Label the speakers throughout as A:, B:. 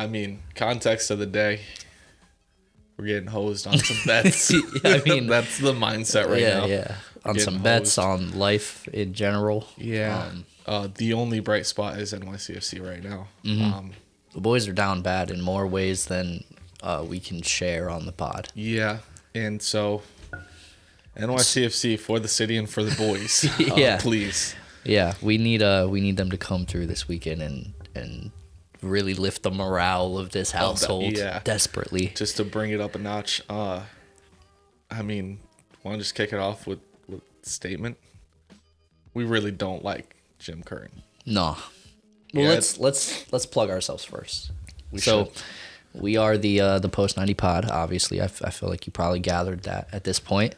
A: I mean, context of the day. We're getting hosed on some bets.
B: I mean,
A: that's the mindset right now.
B: Yeah. On some bets, on life in general.
A: Yeah. The only bright spot is NYCFC right now.
B: Mm-hmm. The boys are down bad in more ways than we can share on the pod.
A: Yeah. And so, NYCFC for the city and for the boys.
B: Yeah.
A: Please.
B: Yeah. We need them to come through this weekend and really lift the morale of this household desperately.
A: Just to bring it up a notch. I mean, want to just kick it off with a statement? We really don't like Jim Curtin.
B: No. Well, let's plug ourselves first. We are the Post 90 Pod. Obviously, I feel like you probably gathered that at this point.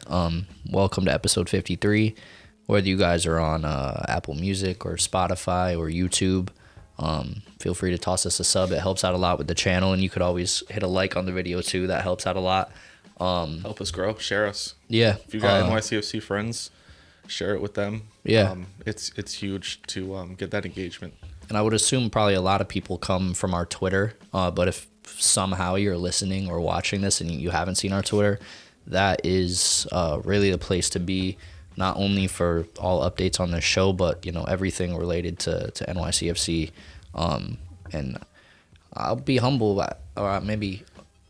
B: Welcome to episode 53. Whether you guys are on Apple Music or Spotify or YouTube, feel free to toss us a sub. It helps out a lot with the channel, and you could always hit a like on the video too. That helps out a lot.
A: Help us grow. Share us.
B: Yeah.
A: If you got NYCFC friends, share it with them.
B: Yeah.
A: It's huge to get that engagement.
B: And I would assume probably a lot of people come from our Twitter. But if somehow you're listening or watching this and you haven't seen our Twitter, that is really the place to be. Not only for all updates on the show, but everything related to NYCFC. And I'll be humble, or maybe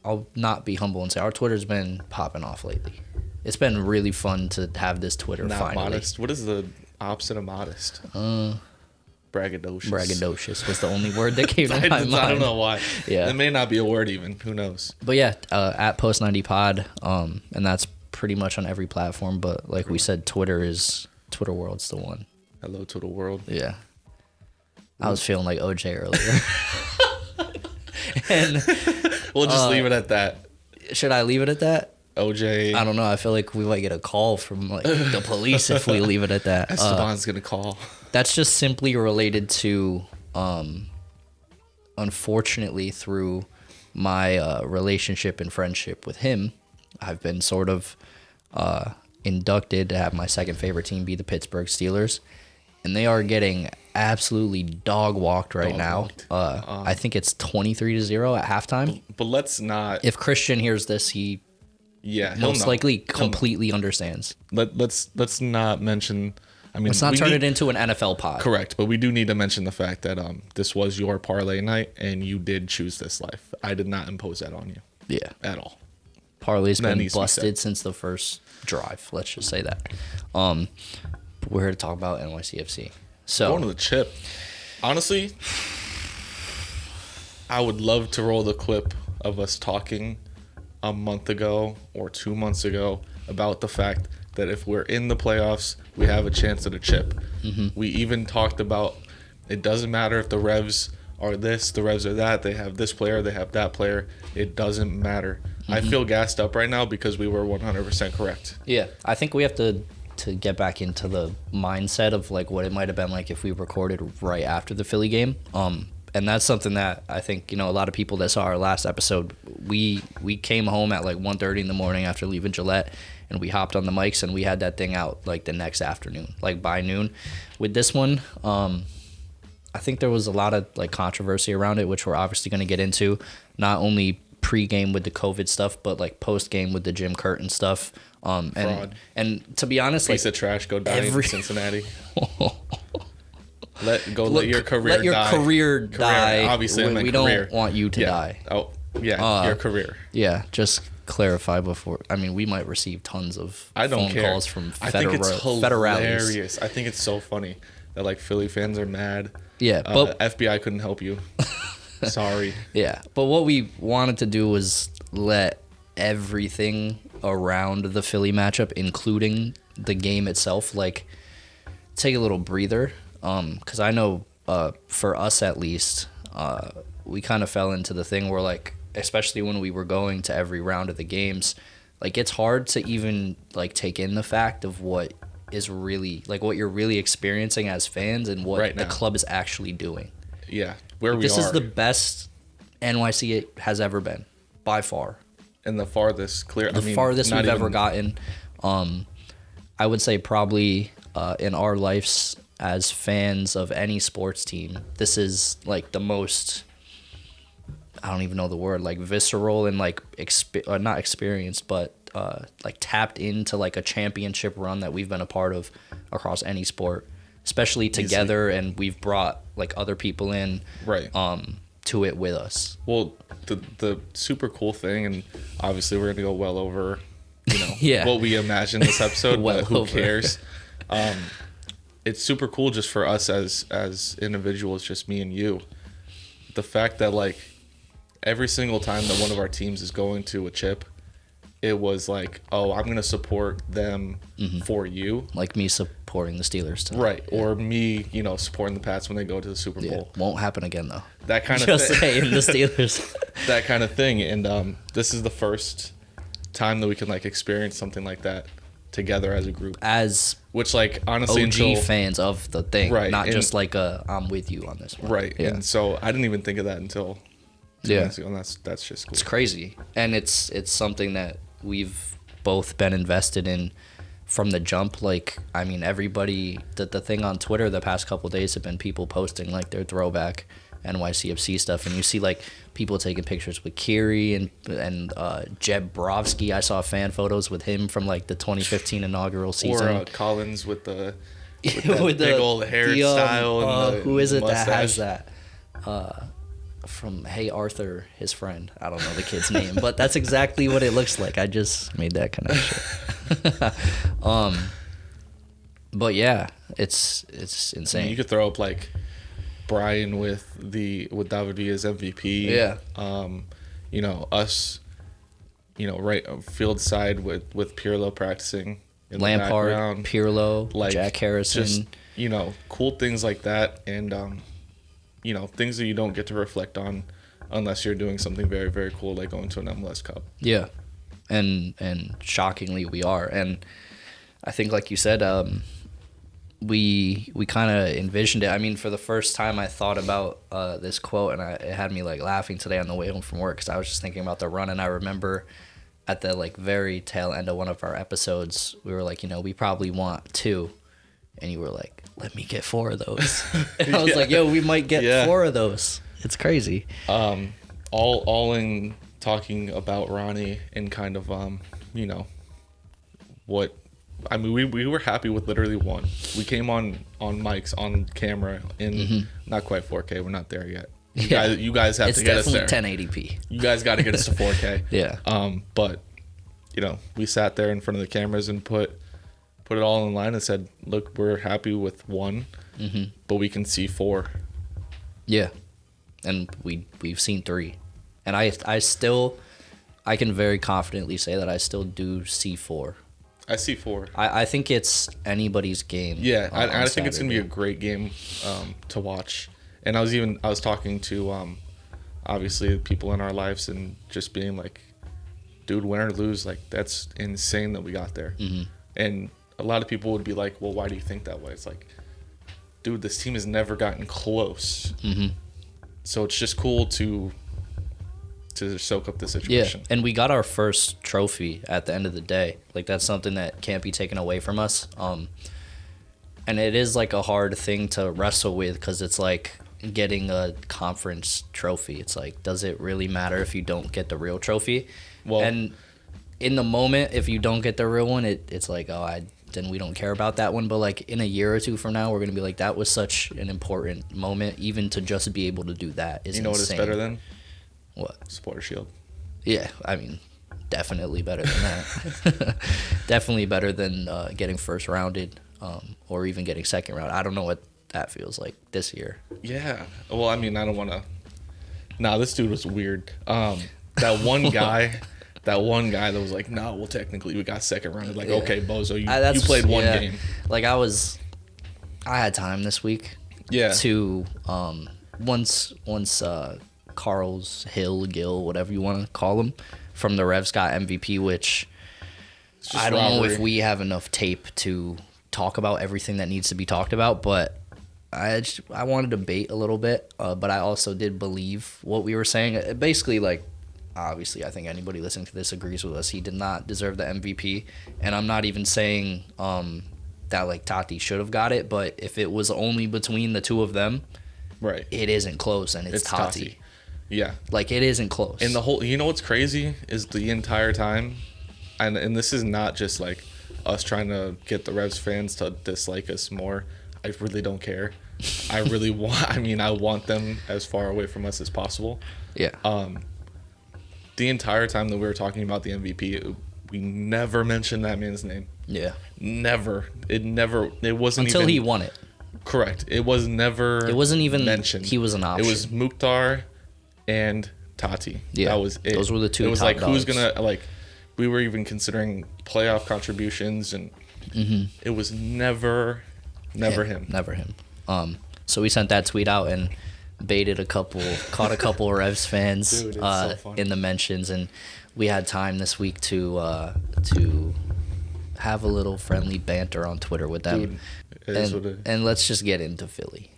B: I'll not be humble and say our Twitter's been popping off lately. It's been really fun to have this Twitter
A: not
B: finally.
A: Modest. What is the opposite of modest? Braggadocious.
B: Braggadocious was the only word that came to my mind.
A: I don't know why.
B: Yeah.
A: It may not be a word even. Who knows?
B: But yeah, at Post 90 Pod, and that's pretty much on every platform. But like we said, Twitter World's the one.
A: Hello to the world.
B: Yeah. I was feeling like OJ earlier. And
A: we'll just leave it at that.
B: Should I leave it at that?
A: OJ.
B: I don't know. I feel like we might get a call from like the police if we leave it at that.
A: Esteban's gonna call.
B: That's just simply related to, unfortunately, through my relationship and friendship with him, I've been sort of inducted to have my second favorite team be the Pittsburgh Steelers. And they are getting absolutely dog-walked right now. I think it's 23-0 at halftime.
A: But let's not...
B: If Christian hears this, he most likely completely understands.
A: Let's not mention... I mean,
B: let's not turn it into an NFL pod.
A: Correct, but we do need to mention the fact that this was your parlay night, and you did choose this life. I did not impose that on you.
B: Yeah.
A: At all.
B: Parlay's been busted since the first drive. Let's just say that. But we're here to talk about NYCFC. So
A: going to the chip. Honestly, I would love to roll the clip of us talking a month ago or 2 months ago about the fact that if we're in the playoffs, we have a chance at a chip. Mm-hmm. We even talked about it doesn't matter if the Revs are this, the Revs are that, they have this player, they have that player. It doesn't matter. Mm-hmm. I feel gassed up right now because we were 100% correct.
B: Yeah, I think we have to get back into the mindset of like what it might have been like if we recorded right after the Philly game. And that's something that I think, a lot of people that saw our last episode, we came home at like 1:30 in the morning after leaving Gillette, and we hopped on the mics and we had that thing out like the next afternoon, like by noon. With this one, I think there was a lot of like controversy around it, which we're obviously going to get into, not only pre-game with the COVID stuff, but like post-game with the Jim Curtin stuff.
A: Fraud.
B: And to be honest,
A: piece
B: like
A: of trash, go die in Cincinnati. Let your career die.
B: Obviously, we don't want you to die.
A: Oh, yeah, your career.
B: Yeah, just clarify before. I mean, we might receive tons of phone calls from federales.
A: I think it's so funny that like Philly fans are mad.
B: Yeah, but
A: FBI couldn't help you. Sorry.
B: Yeah, but what we wanted to do was let everything around the Philly matchup, including the game itself, like take a little breather. Because I know for us at least, we kind of fell into the thing where like, especially when we were going to every round of the games, like it's hard to even like take in the fact of what is really like what you're really experiencing as fans and what the club is actually doing.
A: Yeah,
B: this is the best NYC has ever been by far,
A: and the farthest
B: farthest we've ever gotten. I would say probably in our lives as fans of any sports team, this is like the most I don't even know the word, like visceral and like not experienced, but like tapped into like a championship run that we've been a part of across any sport, especially together. And we've brought like other people in to it with us.
A: Well, the super cool thing, and obviously we're gonna go well over, what we imagined this episode, but who cares? It's super cool just for us as individuals, just me and you. The fact that like every single time that one of our teams is going to a chip, it was like, oh, I'm going to support them for you.
B: Like me supporting the Steelers too.
A: Right. Yeah. Or me, supporting the Pats when they go to the Super Bowl.
B: Won't happen again though.
A: That kind of
B: Just
A: thing.
B: saying, the Steelers.
A: That kind of thing. And this is the first time that we can like experience something like that together as a group.
B: As
A: which like honestly
B: OG fans of the thing.
A: Right.
B: Not just like I'm with you on this one.
A: Right.
B: Yeah.
A: And so I didn't even think of that until 2 minutes ago, and that's just cool.
B: It's crazy. And it's something that we've both been invested in from the jump. Like, I mean, everybody, the thing on Twitter the past couple of days have been people posting like their throwback NYCFC stuff, and you see like people taking pictures with Kiri and Jeb Brovsky. I saw fan photos with him from like the 2015 inaugural season.
A: Or Collins with the with big old hairstyle. And
B: who is it
A: mustache.
B: that has that? From Hey Arthur, his friend. I don't know the kid's name, but that's exactly what it looks like. I just made that connection. But yeah, it's insane.
A: I mean, you could throw up like Brian with David Villa's MVP.
B: Yeah.
A: Us, right field side with Pirlo practicing in
B: Lampard,
A: the background.
B: Pirlo,
A: like,
B: Jack Harrison.
A: Just, cool things like that, and things that you don't get to reflect on unless you're doing something very, very cool like going to an MLS Cup.
B: Yeah. And shockingly we are. And I think like you said, we kind of envisioned it. I mean, for the first time I thought about this quote, and it had me like laughing today on the way home from work, because I was just thinking about the run. And I remember at the like very tail end of one of our episodes, we were like, we probably want 2. And you were like, let me get 4 of those. And I was like, yo, we might get 4 of those. It's crazy.
A: All in talking about Ronnie and kind of, what, I mean, we were happy with literally 1. We came on mics, on camera in not quite 4K. We're not there yet. You guys have to get us there.
B: It's definitely 1080p.
A: You guys got to get us to 4K.
B: Yeah.
A: But, we sat there in front of the cameras and put it all in line and said, look, we're happy with 1, but we can see 4.
B: Yeah. And we've seen 3. And I can very confidently say that I still do see 4.
A: I see 4.
B: I think it's anybody's game.
A: Yeah, I think it's going to be a great game to watch. And I was talking to, obviously, people in our lives and just being like, dude, win or lose, like, that's insane that we got there. And a lot of people would be like, well, why do you think that way? It's like, dude, this team has never gotten close. So it's just cool to soak up the situation.
B: Yeah, and we got our first trophy at the end of the day. Like, that's something that can't be taken away from us. And it is like a hard thing to wrestle with, because it's like getting a conference trophy. It's like, does it really matter if you don't get the real trophy? Well, and in the moment, if you don't get the real one, it's like, then we don't care about that one. But like in a year or 2 from now, we're gonna be like, that was such an important moment. Even to just be able to do that is insane.
A: What it's better than?
B: What?
A: Supporter Shield.
B: Yeah, I mean, definitely better than that. Definitely better than getting first rounded, or even getting second round. I don't know what that feels like this year.
A: Yeah. Well, I mean, I don't want to. Nah, this dude was weird. That one guy. That one guy that was like, no, well, technically we got second round. Like, okay, Bozo, you played one game.
B: Like, I had time this week.
A: Yeah.
B: To once Gil, whatever you want to call him, from the Revs got MVP, which I don't know if we have enough tape to talk about everything that needs to be talked about, but I wanted to debate a little bit, but I also did believe what we were saying. Basically, like, obviously, I think anybody listening to this agrees with us. He did not deserve the MVP, and I'm not even saying that like Tati should have got it, but if it was only between the 2 of them,
A: right,
B: it isn't close, and it's Tati.
A: Yeah.
B: Like, it isn't close.
A: And the whole, you know what's crazy is the entire time, and this is not just like us trying to get the Revs fans to dislike us more. I really don't care. I really I want them as far away from us as possible.
B: Yeah.
A: The entire time that we were talking about the MVP, we never mentioned that man's name.
B: Yeah.
A: Never. It wasn't
B: until
A: even,
B: he won it.
A: Correct. It was never.
B: It wasn't even
A: mentioned.
B: He was an option.
A: It was Mukhtar and Tati.
B: Yeah.
A: That was it.
B: Those were the two.
A: It was
B: top
A: like,
B: dogs.
A: who's gonna, like, we were even considering playoff contributions, and it was never him.
B: Never him. So we sent that tweet out and baited caught a couple of Revs fans
A: Dude, it's so funny.
B: in the mentions, and we had time this week to have a little friendly banter on Twitter with them.
A: Dude, it is what it is.
B: And let's just get into Philly.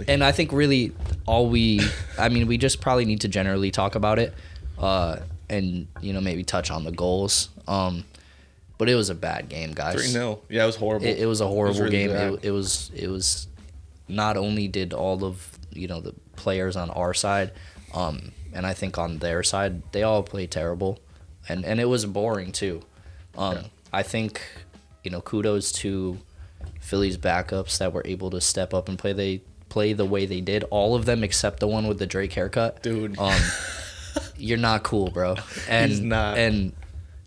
A: And
B: I think really we just probably need to generally talk about it, and maybe touch on the goals. But it was a bad game, guys.
A: 3-0. Yeah, it was horrible.
B: It was a horrible
A: really
B: game.
A: bad.
B: It was not only did all of the players on our side, and I think on their side they all played terrible, and it was boring too. I think kudos to Philly's backups that were able to step up and play the way they did. All of them except the one with the Drake haircut.
A: Dude.
B: You're not cool, bro. And
A: He's not.
B: And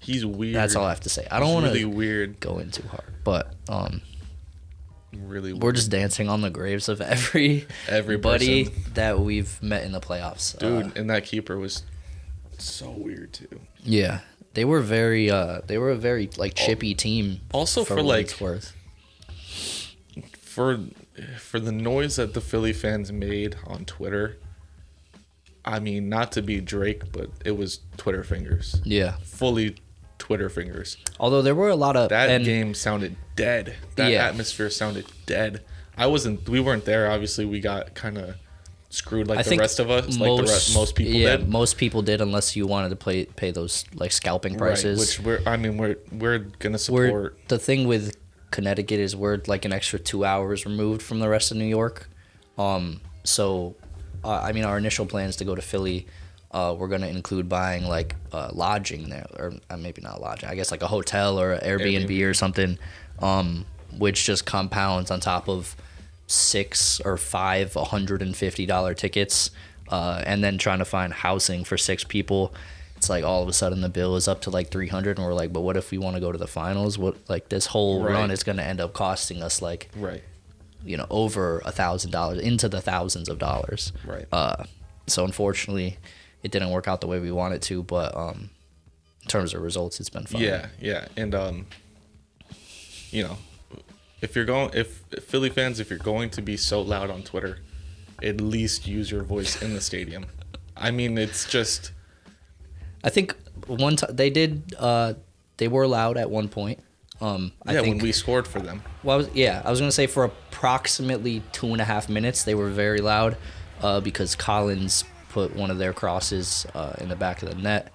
A: he's weird.
B: that's all I have to say. I don't want to
A: really weird.
B: go in too hard, but
A: Really weird.
B: we're just dancing on the graves of everybody
A: person.
B: that we've met in the playoffs.
A: Dude, and that keeper was so weird too.
B: Yeah, they were a very like chippy team.
A: Also for
B: what
A: like
B: it's worth.
A: for the noise that the Philly fans made on Twitter. I mean, not to be Drake, but it was Twitter fingers.
B: Yeah,
A: Fully Twitter fingers.
B: although there were a lot of
A: That game sounded dead. That atmosphere sounded dead. We weren't there. Obviously, we got kind of screwed like the rest of us. Most people did.
B: Most people did, unless you wanted to pay those like scalping prices.
A: Right, which we're gonna support.
B: The thing with Connecticut is we're like an extra 2 hours removed from the rest of New York. So our initial plans to go to Philly, we're gonna include buying like lodging there, or maybe not lodging. I guess like a hotel or an Airbnb or something, which just compounds on top of 6 or 5 $150 tickets, and then trying to find housing for 6 people. It's like all of a sudden the bill is up to like $300, and we're like, but what if we want to go to the finals? What, like, this whole run is going to end up costing us like over $1,000, into the thousands of dollars.
A: Right.
B: So unfortunately, it didn't work out the way we wanted to. But in terms of results, it's been fun.
A: Yeah, and if Philly fans, if you're going to be so loud on Twitter, at least use your voice in the stadium. I mean, it's just.
B: I think one time they did. They were loud at one point. I think,
A: when we scored for them.
B: Well, I was gonna say for approximately 2.5 minutes they were very loud, because Collins put one of their crosses in the back of the net,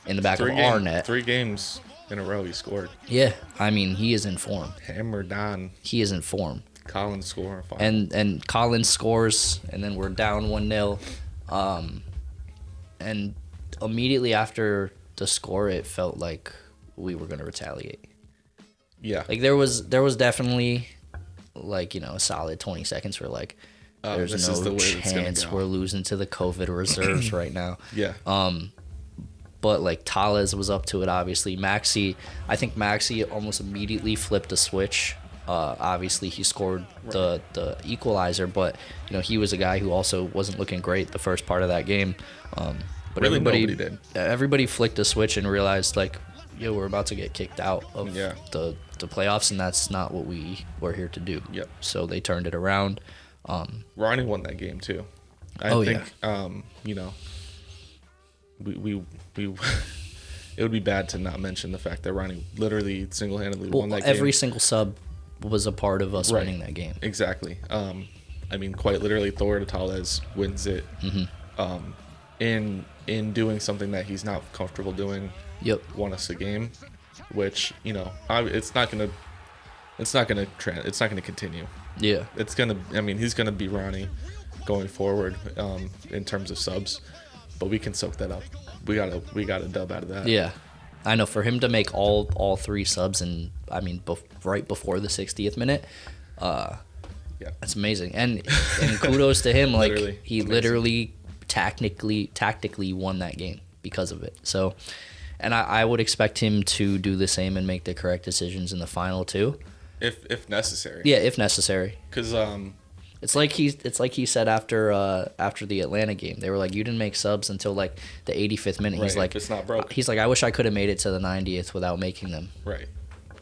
B: in the back of our net.
A: 3 games in a row he scored.
B: Yeah, I mean, he is in form.
A: Hammered on.
B: He is in form.
A: Collins scoring.
B: And Collins scores, and then we're down 1-0, and immediately after the score, it felt like we were gonna retaliate.
A: Yeah.
B: Like there was definitely like a solid 20 seconds where like there's no chance we're losing to the COVID reserves right now.
A: Yeah.
B: But like Tales was up to it, obviously. I think Maxi almost immediately flipped a switch. Obviously he scored the equalizer, but he was a guy who also wasn't looking great the first part of that game. But
A: really nobody did.
B: Everybody flicked a switch and realized like, we're about to get kicked out of the playoffs, and that's not what we were here to do.
A: Yep.
B: So they turned it around.
A: Ronnie won that game too. I think we it would be bad to not mention the fact that Ronnie literally single-handedly won that game.
B: Every single sub was a part of us winning that game.
A: Exactly. I mean, quite literally, Thor Tales wins it. In doing something that he's not comfortable doing.
B: Yep.
A: Won us a game, which it's not gonna continue.
B: Yeah.
A: He's gonna be Ronnie going forward in terms of subs. but we can soak that up. We got a dub out of that.
B: Yeah, I know. For him to make all 3 subs, and I mean, right before the 60th minute,
A: Yeah.
B: that's amazing. And kudos to him. Like
A: Literally,
B: he
A: amazing.
B: literally tactically won that game because of it. So, and I would expect him to do the same and make the correct decisions in the final too.
A: If necessary.
B: Yeah, if necessary.
A: Because
B: It's like he said after the Atlanta game. They were like, you didn't make subs until like the 85th minute. He's
A: Right,
B: like,
A: if it's not broke.
B: He's like, I wish I could have made it to the 90th without making them.
A: right.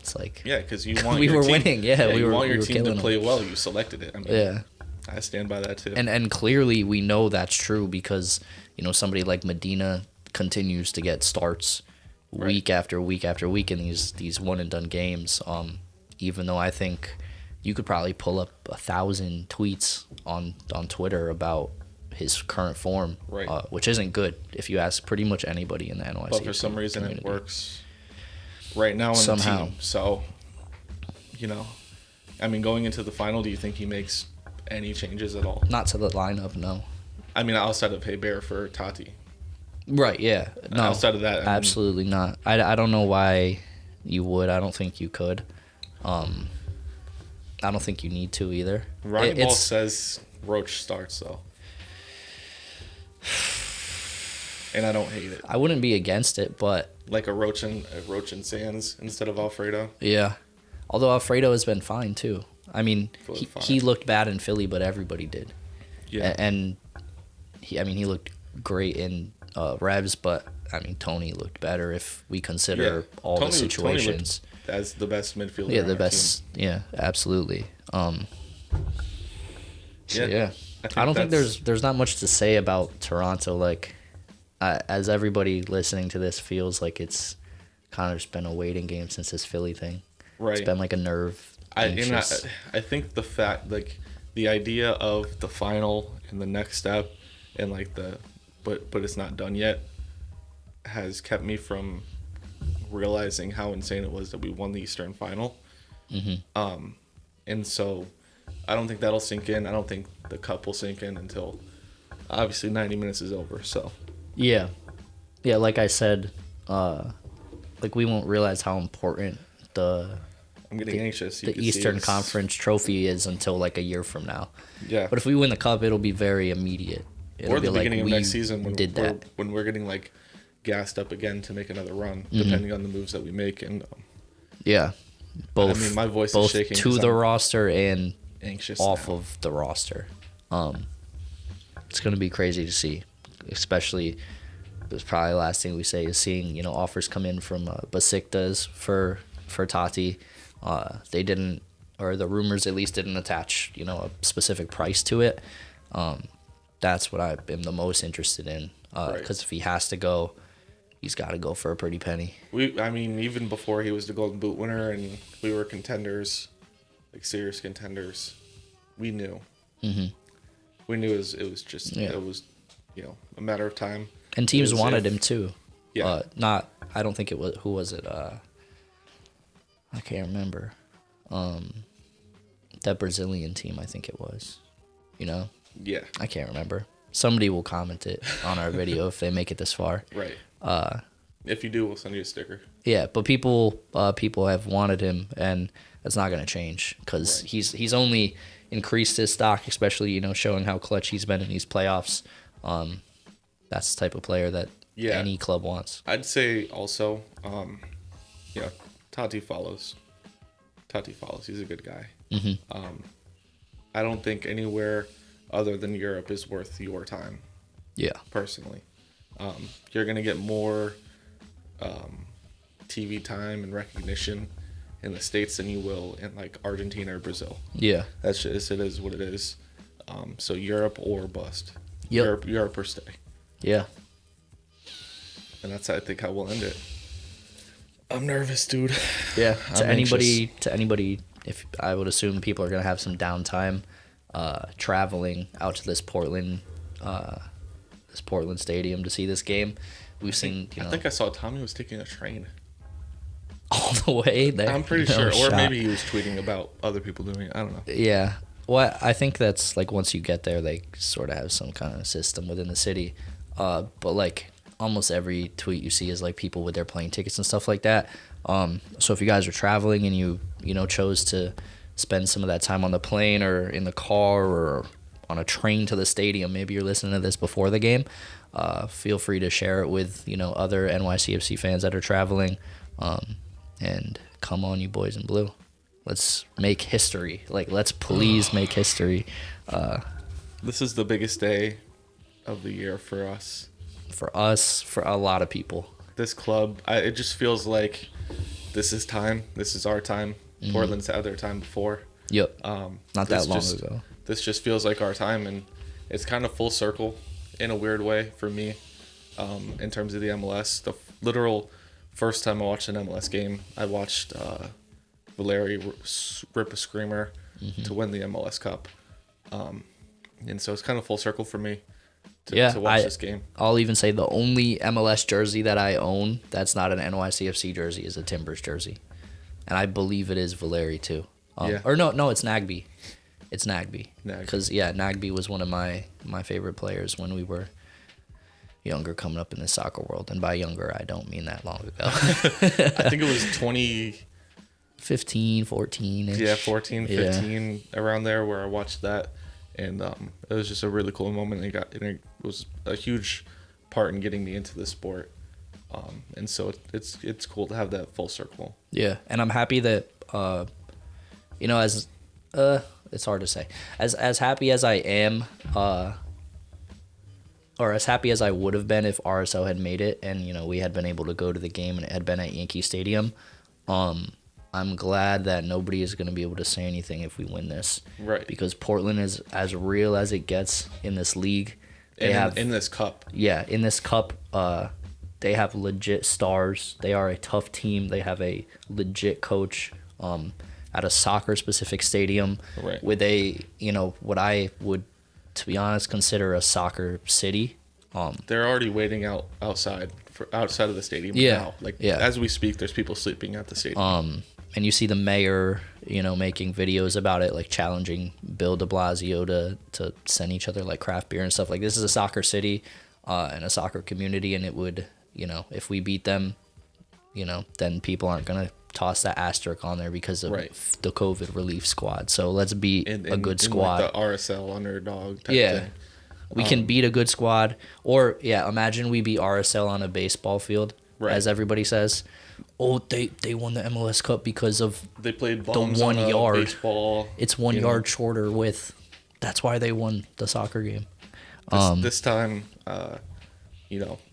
B: It's like,
A: Yeah, because you want
B: we
A: your
B: were
A: team,
B: winning. Yeah,
A: you want your
B: we were
A: team to
B: killing
A: play
B: them.
A: well. You selected it. I mean,
B: Yeah.
A: I stand by that too.
B: And clearly we know that's true because, you know, somebody like Medina continues to get starts week after week after week in these one and done games. Even though I think you could probably pull up 1,000 tweets on Twitter about his current form,
A: Right.
B: Which isn't good if you ask pretty much anybody in the NYCFC
A: but for some reason
B: community.
A: it works right now in
B: Somehow.
A: the team. So, you know, I mean, going into the final, do you think he makes any changes at all?
B: Not to the lineup, no.
A: I mean, outside of Bear for Tati.
B: Right, yeah. No,
A: Outside of that, I mean,
B: absolutely not. I don't know why you would. I don't think you could. I don't think you need to either.
A: Ronnie Ball
B: It's
A: says Roach starts though, and I don't hate it.
B: I wouldn't be against it, but
A: Like a Roach and Sands instead of Alfredo.
B: yeah. Although Alfredo has been fine too. I mean,
A: Really fine.
B: he looked bad in Philly, but everybody did.
A: Yeah,
B: And he looked great in Revs, but I mean Tony looked better if we consider all the situations.
A: Tony looked as the best midfielder.
B: Yeah,
A: on
B: the
A: our
B: best. Yeah, absolutely. So,
A: team.
B: yeah. I don't think there's not much to say about Toronto. Like, as everybody listening to this feels like it's kind of just been a waiting game since this Philly thing.
A: right.
B: It's been like a nerve.
A: I
B: anxious.
A: think the fact, like, the idea of the final and the next step and like but it's not done yet has kept me from realizing how insane it was that we won the Eastern final.
B: Mm-hmm.
A: And so I don't think that'll sink in. I don't think the cup will sink in until obviously 90 minutes is over. So
B: Yeah. Yeah, like I said, like we won't realize how important the
A: I'm getting anxious. You can see
B: Eastern
A: it's-
B: Conference trophy is until like a year from now.
A: Yeah.
B: But if we win the cup, it'll be very immediate. It'll
A: Or
B: be
A: the beginning of
B: we
A: next season when
B: did that.
A: when we're getting like gassed up again to make another run,
B: Mm-hmm.
A: depending on the moves that we make. And
B: Yeah. Both.
A: I mean, my voice is
B: both
A: shaking
B: to
A: 'cause
B: the
A: I'm
B: roster and
A: anxious
B: off
A: now.
B: of the roster. It's gonna be crazy to see, especially. It's probably the last thing we say is seeing offers come in from Besiktas for Tati. They didn't, or the rumors at least didn't attach a specific price to it. That's what I am the most interested in because if he has to go, he's got to go for a pretty penny.
A: I mean, even before he was the Golden Boot winner and we were contenders, like serious contenders, we knew.
B: Mm-hmm.
A: We knew it was just
B: Yeah.
A: it was, a matter of time.
B: And teams
A: It was
B: wanted
A: if-
B: him too.
A: Yeah.
B: I don't think it was. Who was it? I can't remember. That Brazilian team, I think it was.
A: Yeah.
B: I can't remember. Somebody will comment it on our video if they make it this far.
A: Right. If you do, we'll send you a sticker.
B: Yeah, but people have wanted him, and that's not going to change because
A: Right.
B: he's only increased his stock, especially showing how clutch he's been in these playoffs. That's the type of player that any club wants.
A: I'd say also, Tati follows. He's a good guy.
B: Mm-hmm.
A: I don't think anywhere other than Europe is worth your time.
B: Yeah.
A: Personally, you're gonna get more TV time and recognition in the States than you will in like Argentina or Brazil.
B: Yeah.
A: That's just, it is what it is. So Europe or bust.
B: Yep.
A: Europe or stay.
B: Yeah.
A: And that's, I think, how we'll end it. I'm nervous, dude.
B: Yeah. To
A: I'm
B: anybody, if I would assume people are gonna have some downtime, traveling out to this Portland stadium to see this game. We've seen,
A: I think I saw Tommy was taking a train.
B: all the way there.
A: I'm pretty
B: No
A: sure. Or
B: shot.
A: maybe he was tweeting about other people doing it. I don't know.
B: Yeah. Well, I think that's like once you get there, they sort of have some kind of system within the city. but like almost every tweet you see is like people with their plane tickets and stuff like that. So if you guys are traveling and you chose to spend some of that time on the plane or in the car or on a train to the stadium, maybe you're listening to this before the game, feel free to share it with other NYCFC fans that are traveling, and come on, you boys in blue. Let's make history. Like, let's please make history.
A: This is the biggest day of the year for us.
B: For a lot of people.
A: This club, it just feels like this is time. This is our time. Mm-hmm. Portland's had their time before.
B: Yep. Not that long ago.
A: This just feels like our time, and it's kind of full circle in a weird way for me, in terms of the MLS. The literal first time I watched an MLS game, I watched Valeri rip a screamer to win the MLS Cup. And so it's kind of full circle for me to watch this game. I'll
B: even say the only MLS jersey that I own that's not an NYCFC jersey is a Timbers jersey. And I believe it is Valeri too. Or no, it's Nagby. It's Nagby. Because, Nagby was one of my favorite players when we were younger, coming up in the soccer world. And by younger, I don't mean that long ago.
A: I think it was
B: 15, 14-ish.
A: Yeah, 14, 15, around there where I watched that. And it was just a really cool moment. It was a huge part in getting me into the sport. And so it's cool to have that full circle. Yeah, and I'm happy that,
B: as it's hard to say. As happy as I am, or as happy as I would have been if RSL had made it and, we had been able to go to the game and it had been at Yankee Stadium, I'm glad that nobody is going to be able to say anything if we win this.
A: Right.
B: Because Portland is as real as it gets in this league.
A: In this cup.
B: Yeah, in this cup, they have legit stars. They are a tough team. They have a legit coach at a soccer-specific stadium with a, what I would, to be honest, consider a soccer city.
A: They're already waiting outside of the stadium now. As we speak, there's people sleeping at the stadium.
B: And you see the mayor, making videos about it, like challenging Bill de Blasio to send each other like craft beer and stuff. Like, this is a soccer city and a soccer community, and it would, if we beat them, then people aren't going to toss that asterisk on there because of the COVID relief squad. So let's beat a good squad.
A: Like the RSL underdog type thing.
B: We can beat a good squad. Or, imagine we beat RSL on a baseball field, as everybody says. Oh, they won the MLS Cup because of
A: they played
B: the 1 yard.
A: Baseball,
B: it's 1 yard shorter width. That's why they won the soccer game.
A: This time,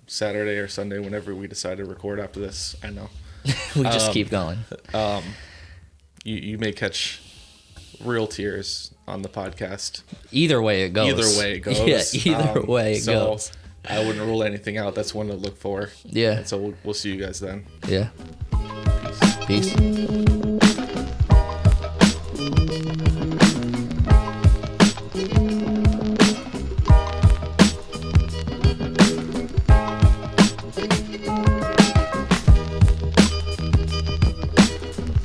A: Saturday or Sunday, whenever we decide to record after this, I know.
B: We just keep going.
A: You may catch real tears on the podcast.
B: Either way it goes. Yeah, either way it goes.
A: I wouldn't rule anything out. That's one to look for.
B: Yeah.
A: And so we'll see you guys then.
B: Yeah. Peace.